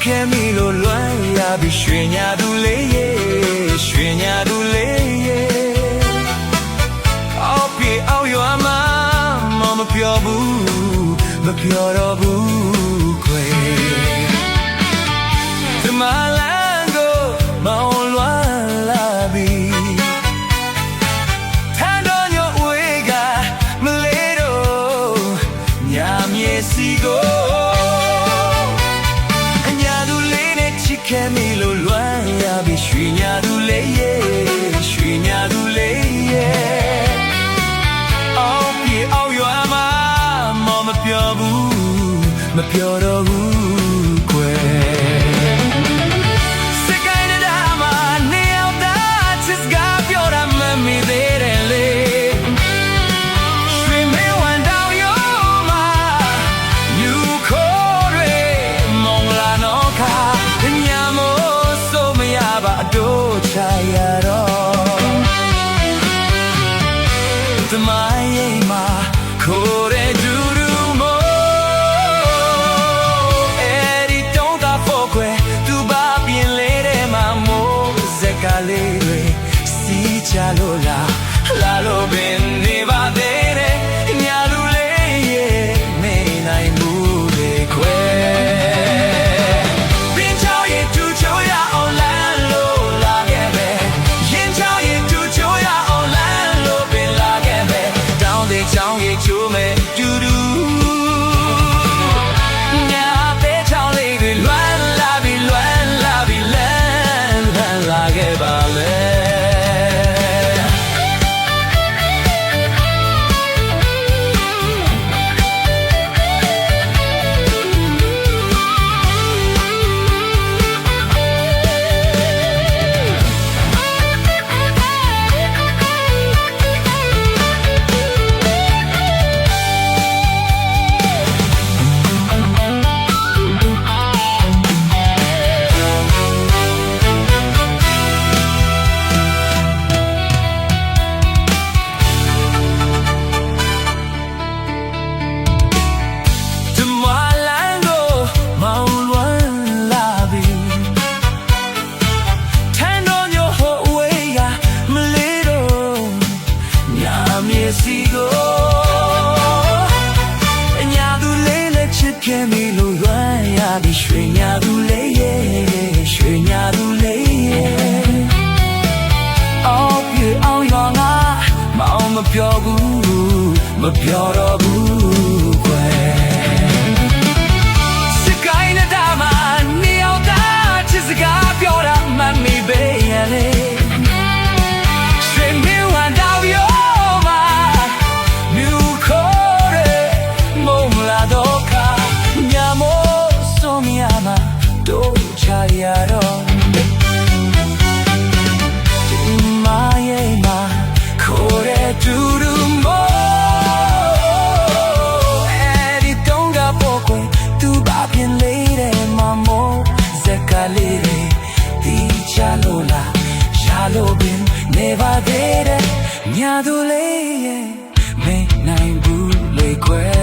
ခဲ့မိလို့လွမ်းရပြီရွှေညာသူလေးရဲ့ရွှေညာသူလေးရဲ့အောက်ပြေအောက်ရွာမှာမပြောဘူးမပြောတော့ဘူးခွေဒီမလန်းကိုမောင်လွမ်းလာပြီထန်းတော်ညဝေးကမလေးတော့ညာမြေစီကိုခဲ့မိလို့လွမ်းရပြီရွှေညာသူလေးရဲ့ရွှေညာသူလေးရဲ့အောက်ပြေအောက်ရွာမှာမပြောဘူးမပြောတော့ဘူးခွဲစကိုင်းတဲ့မှာနေအောင်တာချစ်ကပြောရမမီသေးတယ်လေရွှေမဲဝန်တောင်ရောမှာယူခိုးရမောင်လာတော့ခါတို့ချရတော့တမိုင်းမှာခိုးတဲ့ဒူဒူမို့အဲ့ဒီတုံးတာဖို့ခွဲသူပါပြင်းလေးတဲ့မှာမို့စက်ကလေးတွေစီးချလို့လာလို့ပင်နေပါသေးတယ်ညာလူလေးရဲ့နေနိုင်မှုတွေခွဲစီကိုညာသူလေးလက်ချစ်ခဲ့မိလို့လွမ်းရပြီရွှေညာသူလေးရဲ့ရွှေညာသူလေးရဲ့အောက်ပြေအောက်ရွာငါမောင်မပြောဘူးမပြောတော့ဘူးခွဲစကိုင်းတဲ့မှာနေအောင်တာချစ်စကားပြောတာမှတ်မိပဲရလေရွှေမင်းဝန်တောင်ရောတို့ချရတော့ဒီမိုင်းမှာခိုးတဲ့ဒူဒူမို့အဲ့ဒီတုံးကပေါ်ကွယ်သူပါပြင်းလေးတဲ့မမို့စက်ကလေးတွေတီချလို့ရလို့ပင်နေပါသေးတယ်ညာသူလေးရဲ့မနိုင်ဘူးလေခွဲ